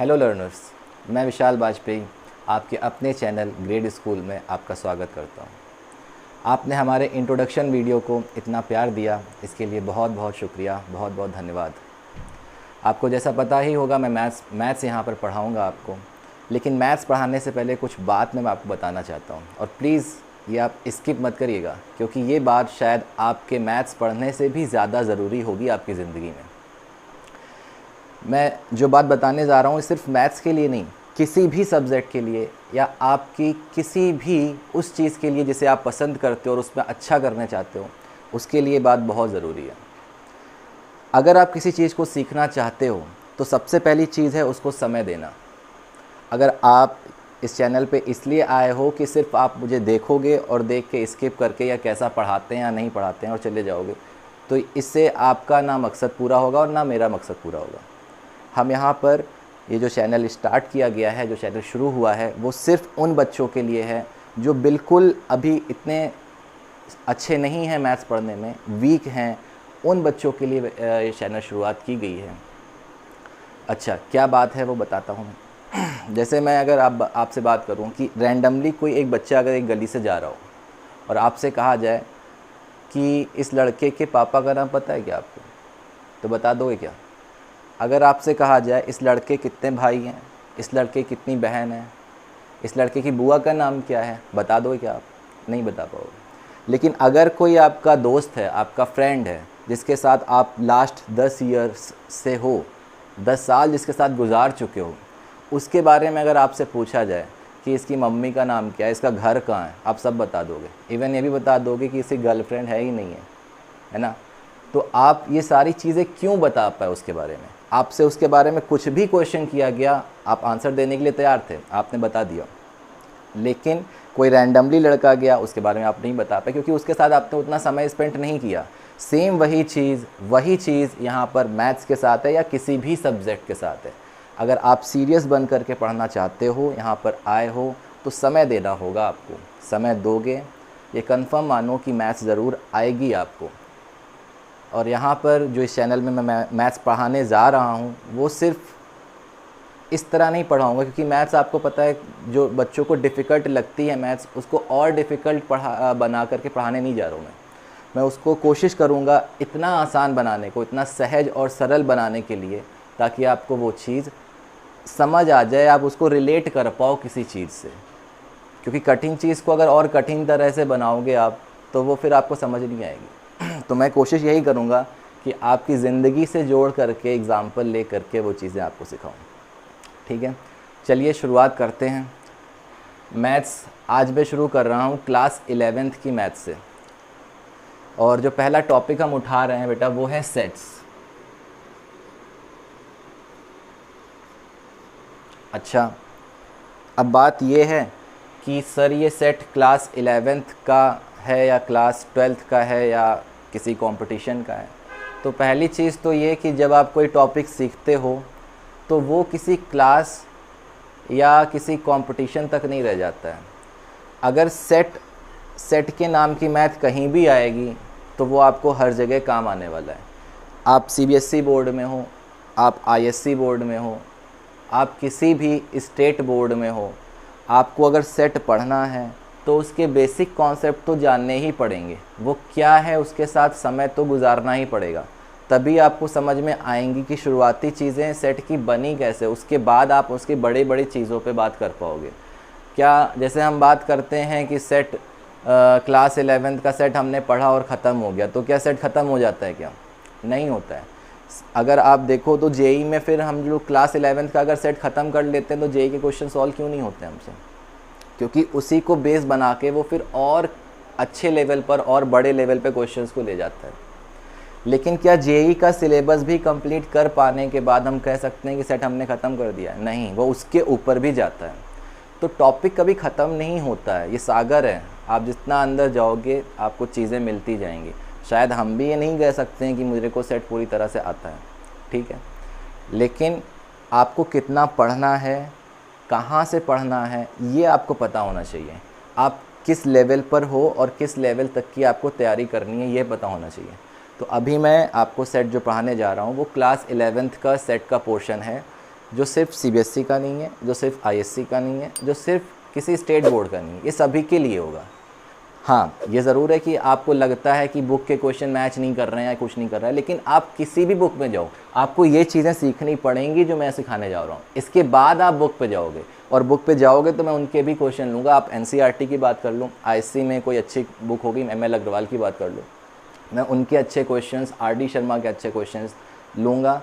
Hello learners, मैं विशाल बाजपेयी आपके अपने चैनल ग्रेड स्कूल में आपका स्वागत करता हूँ। आपने हमारे इंट्रोडक्शन वीडियो को इतना प्यार दिया, इसके लिए बहुत बहुत शुक्रिया, बहुत बहुत धन्यवाद। आपको जैसा पता ही होगा मैं मैथ्स यहाँ पर पढ़ाऊँगा आपको, लेकिन मैथ्स पढ़ाने से पहले कुछ बात मैं आपको बताना चाहता हूँ और प्लीज़ ये आप स्किप मत करिएगा, क्योंकि ये बात शायद आपके मैथ्स पढ़ने से भी ज़्यादा ज़रूरी होगी आपकी ज़िंदगी में। मैं जो बात बताने जा रहा हूँ सिर्फ मैथ्स के लिए नहीं, किसी भी सब्जेक्ट के लिए या आपकी किसी भी उस चीज़ के लिए जिसे आप पसंद करते हो और उसमें अच्छा करना चाहते हो, उसके लिए बात बहुत ज़रूरी है। अगर आप किसी चीज़ को सीखना चाहते हो तो सबसे पहली चीज़ है उसको समय देना। अगर आप इस चैनल पे इसलिए आए हो कि सिर्फ आप मुझे देखोगे और देख के स्किप करके या कैसा पढ़ाते हैं या नहीं पढ़ाते हैं और चले जाओगे, तो इससे आपका ना मकसद पूरा होगा और ना मेरा मकसद पूरा होगा। हम यहाँ पर ये जो चैनल स्टार्ट किया गया है, जो चैनल शुरू हुआ है, वो सिर्फ उन बच्चों के लिए है जो बिल्कुल अभी इतने अच्छे नहीं हैं मैथ्स पढ़ने में, वीक हैं। उन बच्चों के लिए ये चैनल शुरुआत की गई है। अच्छा, क्या बात है वो बताता हूँ मैं। जैसे मैं अगर आपसे बात करूँ कि रैंडमली कोई एक बच्चा अगर एक गली से जा रहा हो और आपसे कहा जाए कि इस लड़के के पापा का नाम पता है क्या आपको, तो बता दोगे क्या? अगर आपसे कहा जाए इस लड़के कितने भाई हैं, इस लड़के कितनी बहन है, इस लड़के की बुआ का नाम क्या है, बता दोगे क्या आप? नहीं बता पाओगे। लेकिन अगर कोई आपका दोस्त है, आपका फ्रेंड है, जिसके साथ आप लास्ट 10 ईयर्स से हो, 10 साल जिसके साथ गुजार चुके हो, उसके बारे में अगर आपसे पूछा जाए कि इसकी मम्मी का नाम क्या है, इसका घर कहाँ है, आप सब बता दोगे। इवन ये भी बता दोगे कि इसकी गर्लफ्रेंड है ही नहीं है ना? तो आप ये सारी चीज़ें क्यों बता पाए उसके बारे में? आपसे उसके बारे में कुछ भी क्वेश्चन किया गया, आप आंसर देने के लिए तैयार थे, आपने बता दिया। लेकिन कोई रैंडमली लड़का गया, उसके बारे में आप नहीं बता पाए क्योंकि उसके साथ आपने उतना समय स्पेंड नहीं किया। सेम वही चीज़ यहाँ पर मैथ्स के साथ है या किसी भी सब्जेक्ट के साथ है। अगर आप सीरियस बन करके पढ़ना चाहते हो, यहाँ पर आए हो, तो समय देना होगा आपको। समय दोगे, ये कन्फर्म मानो कि मैथ्स ज़रूर आएगी आपको। और यहाँ पर जो इस चैनल में मैं मैथ्स पढ़ाने जा रहा हूँ, वो सिर्फ इस तरह नहीं पढ़ाऊँगा, क्योंकि मैथ्स आपको पता है जो बच्चों को डिफ़िकल्ट लगती है मैथ्स, उसको और डिफ़िकल्ट बना करके पढ़ाने नहीं जा रहा हूँ मैं उसको कोशिश करूँगा इतना आसान बनाने को, इतना सहज और सरल बनाने के लिए, ताकि आपको वो चीज़ समझ आ जाए, आप उसको रिलेट कर पाओ किसी चीज़ से। क्योंकि कठिन चीज़ को अगर और कठिन तरह से बनाओगे आप, तो वो फिर आपको समझ नहीं आएगी। तो मैं कोशिश यही करूँगा कि आपकी ज़िंदगी से जोड़ करके, एग्ज़ाम्पल ले करके वो चीज़ें आपको सिखाऊँ। ठीक है, चलिए शुरुआत करते हैं। मैथ्स आज मैं शुरू कर रहा हूँ क्लास 11th की मैथ्स से, और जो पहला टॉपिक हम उठा रहे हैं बेटा, वो है सेट्स। अच्छा, अब बात ये है कि सर ये सेट क्लास 11th का है या क्लास 12th का है या किसी कंपटीशन का है। तो पहली चीज़ तो ये कि जब आप कोई टॉपिक सीखते हो तो वो किसी क्लास या किसी कंपटीशन तक नहीं रह जाता है। अगर सेट के नाम की मैथ कहीं भी आएगी तो वो आपको हर जगह काम आने वाला है। आप सीबीएसई बोर्ड में हो, आप आईएससी बोर्ड में हो, आप किसी भी स्टेट बोर्ड में हो, आपको अगर सेट पढ़ना है तो उसके बेसिक कॉन्सेप्ट तो जानने ही पड़ेंगे। वो क्या है उसके साथ समय तो गुजारना ही पड़ेगा, तभी आपको समझ में आएंगी कि शुरुआती चीज़ें सेट की बनी कैसे। उसके बाद आप उसकी बड़ी बड़ी चीज़ों पे बात कर पाओगे। क्या जैसे हम बात करते हैं कि सेट क्लास 11th का सेट हमने पढ़ा और ख़त्म हो गया, तो क्या सेट ख़त्म हो जाता है? क्या नहीं होता है। अगर आप देखो तो जेई में फिर हम जो क्लास 11th का अगर सेट ख़त्म कर लेते हैं तो जेई के क्वेश्चन सॉल्व क्यों नहीं होते हमसे? क्योंकि उसी को बेस बना के वो फिर और अच्छे लेवल पर और बड़े लेवल पे क्वेश्चंस को ले जाता है। लेकिन क्या जेई का सिलेबस भी कंप्लीट कर पाने के बाद हम कह सकते हैं कि सेट हमने ख़त्म कर दिया? नहीं, वो उसके ऊपर भी जाता है। तो टॉपिक कभी ख़त्म नहीं होता है, ये सागर है। आप जितना अंदर जाओगे आपको चीज़ें मिलती जाएंगी। शायद हम भी ये नहीं कह सकते हैं कि मुझे को सेट पूरी तरह से आता है, ठीक है, लेकिन आपको कितना पढ़ना है, कहाँ से पढ़ना है, ये आपको पता होना चाहिए। आप किस लेवल पर हो और किस लेवल तक की आपको तैयारी करनी है, ये पता होना चाहिए। तो अभी मैं आपको सेट जो पढ़ाने जा रहा हूँ वो क्लास 11th का सेट का पोर्शन है, जो सिर्फ सीबीएसई का नहीं है, जो सिर्फ आईएससी का नहीं है, जो सिर्फ किसी स्टेट बोर्ड का नहीं है, ये सभी के लिए होगा। हाँ, ये ज़रूर है कि आपको लगता है कि बुक के क्वेश्चन मैच नहीं कर रहे हैं या कुछ नहीं कर रहा है, लेकिन आप किसी भी बुक में जाओ, आपको ये चीज़ें सीखनी पड़ेंगी जो मैं सिखाने जा रहा हूँ। इसके बाद आप बुक पे जाओगे, और बुक पे जाओगे तो मैं उनके भी क्वेश्चन लूँगा। आप एनसीईआरटी की बात कर लूँ, आईएससी में कोई अच्छी बुक होगी, एमएल अग्रवाल की बात कर लूँ, मैं उनके अच्छे क्वेश्चंस, आरडी शर्मा के अच्छे क्वेश्चंस लूँगा।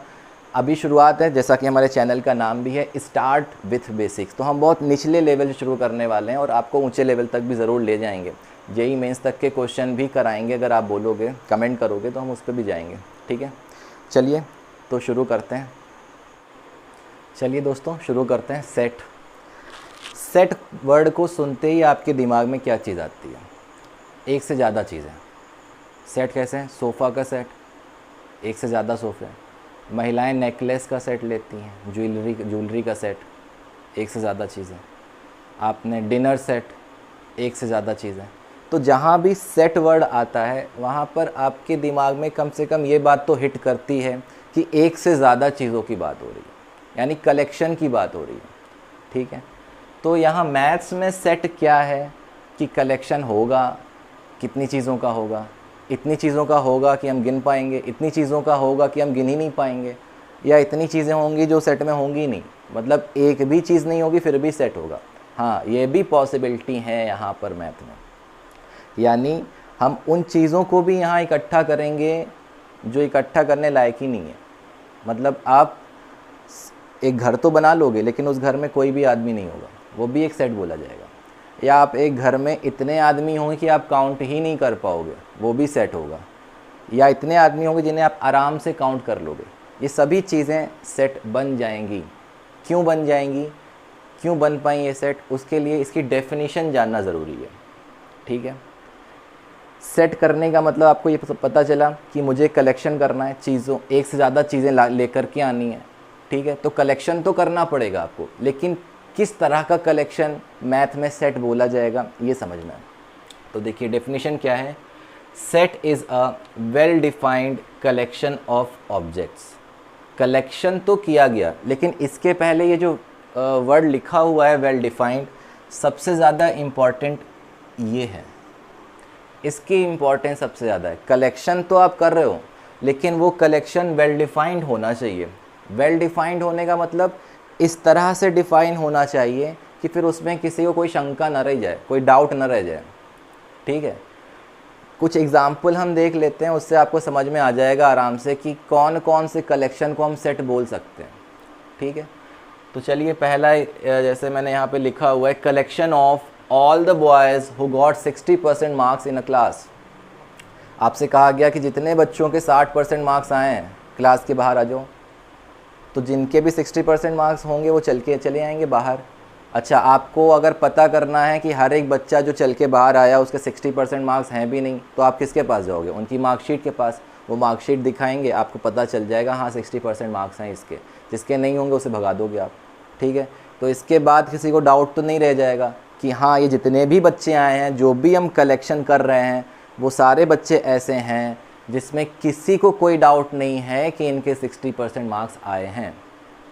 अभी शुरुआत है, जैसा कि हमारे चैनल का नाम भी है, स्टार्ट विथ बेसिक्स। तो हम बहुत निचले लेवल से शुरू करने वाले हैं और आपको ऊंचे लेवल तक भी ज़रूर ले जाएंगे। जेईई मेंस तक के क्वेश्चन भी कराएंगे, अगर आप बोलोगे, कमेंट करोगे तो हम उस पर भी जाएंगे। ठीक है, चलिए तो शुरू करते हैं। चलिए दोस्तों शुरू करते हैं। सेट वर्ड को सुनते ही आपके दिमाग में क्या चीज़ आती है? एक से ज़्यादा चीज़ें। सेट कैसे हैं? सोफ़ा का सेट, एक से ज़्यादा सोफ़े। महिलाएं नेकलेस का सेट लेती हैं, ज्वेलरी का सेट, एक से ज़्यादा चीज़ें। आपने डिनर सेट, एक से ज़्यादा चीज़ें। तो जहाँ भी सेट वर्ड आता है वहाँ पर आपके दिमाग में कम से कम ये बात तो हिट करती है कि एक से ज़्यादा चीज़ों की बात हो रही है, यानी कलेक्शन की बात हो रही है। ठीक है, तो यहाँ मैथ्स में सेट क्या है कि कलेक्शन होगा, कितनी चीज़ों का होगा, इतनी चीज़ों का होगा कि हम गिन पाएंगे, इतनी चीज़ों का होगा कि हम गिन ही नहीं पाएंगे, या इतनी चीज़ें होंगी जो सेट में होंगी नहीं, मतलब एक भी चीज़ नहीं होगी फिर भी सेट होगा। हाँ, ये भी पॉसिबिलिटी है यहाँ पर मैथ में, यानी हम उन चीज़ों को भी यहाँ इकट्ठा करेंगे जो इकट्ठा करने लायक ही नहीं है। मतलब आप एक घर तो बना लोगे लेकिन उस घर में कोई भी आदमी नहीं होगा, वो भी एक सेट बोला जाएगा। या आप एक घर में इतने आदमी होंगे कि आप काउंट ही नहीं कर पाओगे, वो भी सेट होगा। या इतने आदमी होंगे जिन्हें आप आराम से काउंट कर लोगे, ये सभी चीज़ें सेट बन जाएंगी। क्यों बन जाएंगी, क्यों बन पाएँ ये सेट, उसके लिए इसकी डेफिनेशन जानना ज़रूरी है। ठीक है, सेट करने का मतलब आपको ये पता चला कि मुझे कलेक्शन करना है चीज़ों, एक से ज़्यादा चीज़ें लेकर के आनी है। ठीक है, तो कलेक्शन तो करना पड़ेगा आपको, लेकिन किस तरह का कलेक्शन मैथ में सेट बोला जाएगा ये समझना है। तो देखिए डेफिनेशन क्या है। Set is a well defined collection of objects. Collection तो किया गया, लेकिन इसके पहले ये जो वर्ड लिखा हुआ है वेल डिफाइंड, सबसे ज़्यादा इम्पॉर्टेंट ये है, इसकी इम्पॉर्टेंस सबसे ज़्यादा है। कलेक्शन तो आप कर रहे हो, लेकिन वो कलेक्शन वेल डिफाइंड होना चाहिए। वेल डिफाइंड होने का मतलब इस तरह से डिफ़ाइन होना चाहिए कि फिर उसमें किसी को कोई शंका न रह जाए, कोई डाउट न रह जाए। ठीक है, कुछ एग्जाम्पल हम देख लेते हैं, उससे आपको समझ में आ जाएगा आराम से कि कौन कौन से कलेक्शन को हम सेट बोल सकते हैं। ठीक है, तो चलिए पहला, जैसे मैंने यहाँ पे लिखा हुआ है, collection of all the boys who got 60% marks in a class. आपसे कहा गया कि जितने बच्चों के 60% मार्क्स आए हैं क्लास के बाहर आ जाओ। तो जिनके भी 60% मार्क्स होंगे वो चले आएंगे बाहर। अच्छा, आपको अगर पता करना है कि हर एक बच्चा जो चल के बाहर आया उसके 60% मार्क्स हैं भी नहीं, तो आप किसके पास जाओगे? उनकी मार्कशीट के पास। वो मार्कशीट दिखाएंगे, आपको पता चल जाएगा हाँ 60% मार्क्स हैं इसके। जिसके नहीं होंगे उसे भगा दोगे आप। ठीक है, तो इसके बाद किसी को डाउट तो नहीं रह जाएगा कि हाँ ये जितने भी बच्चे आए हैं, जो भी हम कलेक्शन कर रहे हैं, वो सारे बच्चे ऐसे हैं जिसमें किसी को कोई डाउट नहीं है कि इनके 60% मार्क्स आए हैं।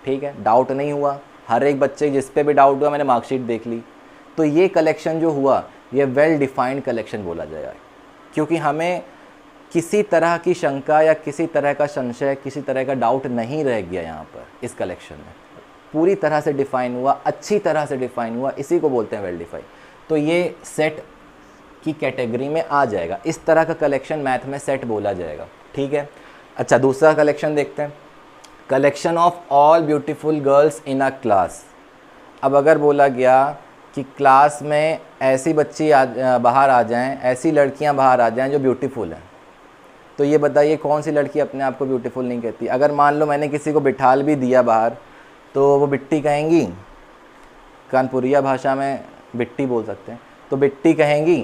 ठीक है, डाउट नहीं हुआ। हर एक बच्चे जिस पे भी डाउट हुआ मैंने मार्कशीट देख ली। तो ये कलेक्शन जो हुआ ये वेल डिफाइंड कलेक्शन बोला जाएगा, क्योंकि हमें किसी तरह की शंका या किसी तरह का संशय, किसी तरह का डाउट नहीं रह गया यहाँ पर। इस कलेक्शन में पूरी तरह से डिफ़ाइन हुआ, अच्छी तरह से डिफ़ाइन हुआ, इसी को बोलते हैं वेल डिफाइंड। तो ये सेट की कैटेगरी में आ जाएगा। इस तरह का कलेक्शन मैथ में सेट बोला जाएगा। ठीक है, अच्छा दूसरा कलेक्शन देखते हैं, collection of all beautiful girls in a class. अब अगर बोला गया कि क्लास में ऐसी बच्ची बाहर आ जाएं, ऐसी लड़कियां बाहर आ जाएं जो ब्यूटीफुल हैं, तो ये बताइए कौन सी लड़की अपने आप को ब्यूटीफुल नहीं कहती? अगर मान लो मैंने किसी को बिठाल भी दिया बाहर, तो वो बिट्टी कहेंगी, कानपुरिया भाषा में बिट्टी बोल सकते हैं, तो बिट्टी कहेंगी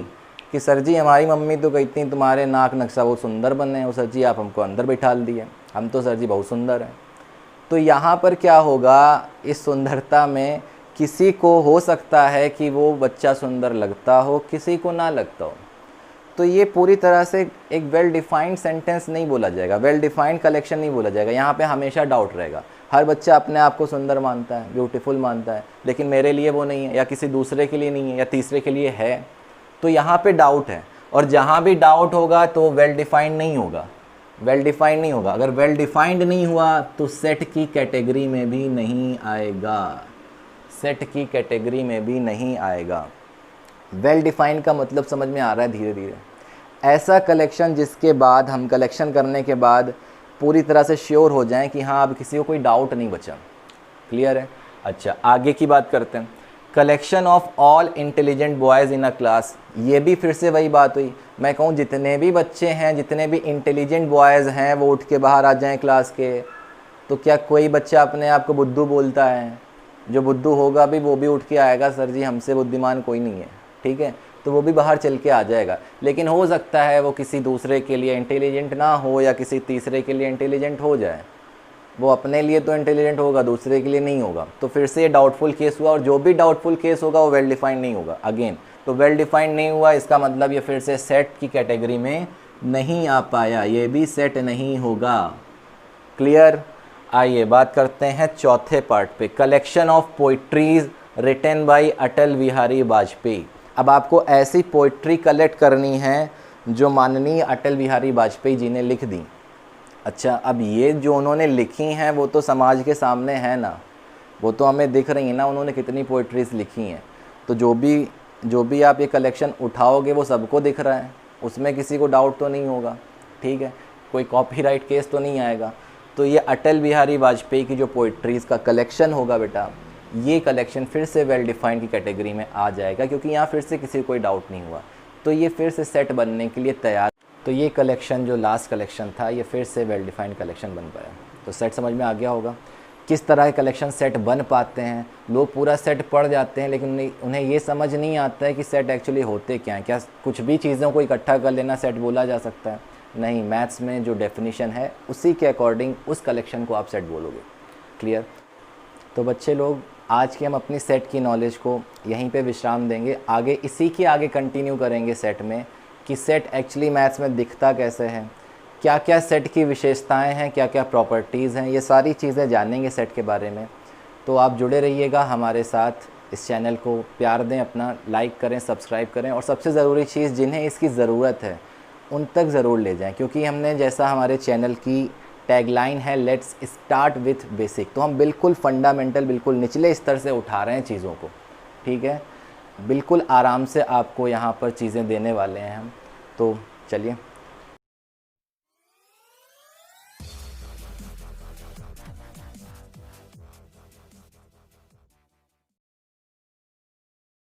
कि सर जी हमारी मम्मी तो कहती हैं तुम्हारे नाक नक्शा बहुत सुंदर बने हैं, सर जी आप हमको अंदर बिठाल दिए, हम तो सर जी बहुत सुंदर हैं। तो यहाँ पर क्या होगा, इस सुंदरता में किसी को हो सकता है कि वो बच्चा सुंदर लगता हो, किसी को ना लगता हो। तो ये पूरी तरह से एक वेल डिफाइंड सेंटेंस नहीं बोला जाएगा, वेल डिफाइंड कलेक्शन नहीं बोला जाएगा। यहाँ पे हमेशा डाउट रहेगा। हर बच्चा अपने आप को सुंदर मानता है, ब्यूटीफुल मानता है, लेकिन मेरे लिए वो नहीं है, या किसी दूसरे के लिए नहीं है, या तीसरे के लिए है। तो यहाँ पे डाउट है, और जहाँ भी डाउट होगा तो वेल डिफाइंड नहीं होगा, वेल डिफाइंड नहीं होगा। अगर वेल डिफाइंड नहीं हुआ तो सेट की कैटेगरी में भी नहीं आएगा, सेट की कैटेगरी में भी नहीं आएगा। वेल डिफाइंड का मतलब समझ में आ रहा है धीरे धीरे? ऐसा कलेक्शन जिसके बाद हम कलेक्शन करने के बाद पूरी तरह से श्योर हो जाएं कि हाँ अब किसी को कोई डाउट नहीं बचा। क्लियर है? अच्छा, आगे की बात करते हैं। Collection of all intelligent boys in a class, ये भी फिर से वही बात हुई। मैं कहूँ जितने भी बच्चे हैं, जितने भी इंटेलिजेंट बॉयज़ हैं वो उठ के बाहर आ जाएं क्लास के। तो क्या कोई बच्चा अपने आप को बुद्धू बोलता है? जो बुद्धू होगा भी वो भी उठ के आएगा, सर जी हमसे बुद्धिमान कोई नहीं है, ठीक है, तो वो भी बाहर चल के आ जाएगा। लेकिन हो सकता है वो किसी दूसरे के लिए इंटेलिजेंट ना हो, या किसी तीसरे के लिए इंटेलिजेंट हो जाए। वो अपने लिए तो इंटेलिजेंट होगा, दूसरे के लिए नहीं होगा। तो फिर से ये डाउटफुल केस हुआ, और जो भी डाउटफुल केस होगा वो वेल डिफाइंड नहीं होगा। अगेन, तो वेल डिफाइंड नहीं हुआ, इसका मतलब ये फिर से सेट की कैटेगरी में नहीं आ पाया, ये भी सेट नहीं होगा। क्लियर? आइए बात करते हैं चौथे पार्ट पे, collection of poetries written by Atal Bihari Vajpayee. अब आपको ऐसी पोइट्री कलेक्ट करनी है जो माननीय अटल बिहारी वाजपेयी जी ने लिख दी। अच्छा, अब ये जो उन्होंने लिखी हैं वो तो समाज के सामने है ना, वो तो हमें दिख रही है ना उन्होंने कितनी पोइट्रीज़ लिखी हैं। तो जो भी आप ये कलेक्शन उठाओगे वो सबको दिख रहा है, उसमें किसी को डाउट तो नहीं होगा, ठीक है, कोई कॉपीराइट केस तो नहीं आएगा। तो ये अटल बिहारी वाजपेयी की जो पोइट्रीज़ का कलेक्शन होगा बेटा, ये कलेक्शन फिर से वेल डिफाइंड की कैटेगरी में आ जाएगा, क्योंकि यहाँ फिर से किसी को कोई डाउट नहीं हुआ। तो ये फिर से सेट बनने के लिए तैयार। तो ये कलेक्शन जो लास्ट कलेक्शन था ये फिर से वेल डिफाइंड कलेक्शन बन पाया। तो सेट समझ में आ गया होगा किस तरह के कलेक्शन सेट बन पाते हैं। लोग पूरा सेट पढ़ जाते हैं, लेकिन उन्हें ये समझ नहीं आता है कि सेट एक्चुअली होते क्या हैं। क्या कुछ भी चीज़ों को इकट्ठा कर लेना सेट बोला जा सकता है? नहीं, मैथ्स में जो डेफिनेशन है उसी के अकॉर्डिंग उस कलेक्शन को आप सेट बोलोगे। क्लियर? तो बच्चे लोग, आज की हम अपनी सेट की नॉलेज को यहीं पे विश्राम देंगे। आगे इसी के आगे कंटिन्यू करेंगे सेट में, कि सेट एक्चुअली मैथ्स में दिखता कैसे है, क्या क्या सेट की विशेषताएं हैं, क्या क्या प्रॉपर्टीज़ हैं, ये सारी चीज़ें जानेंगे सेट के बारे में। तो आप जुड़े रहिएगा हमारे साथ। इस चैनल को प्यार दें, अपना लाइक करें, सब्सक्राइब करें, और सबसे ज़रूरी चीज़ जिन्हें इसकी ज़रूरत है उन तक ज़रूर ले जाएं, क्योंकि हमने जैसा हमारे चैनल की टैगलाइन है लेट्स स्टार्ट विथ बेसिक, तो हम बिल्कुल फंडामेंटल, बिल्कुल निचले स्तर से उठा रहे हैं चीज़ों को, ठीक है। बिल्कुल आराम से आपको यहाँ पर चीज़ें देने वाले हैं हम। तो चलिए।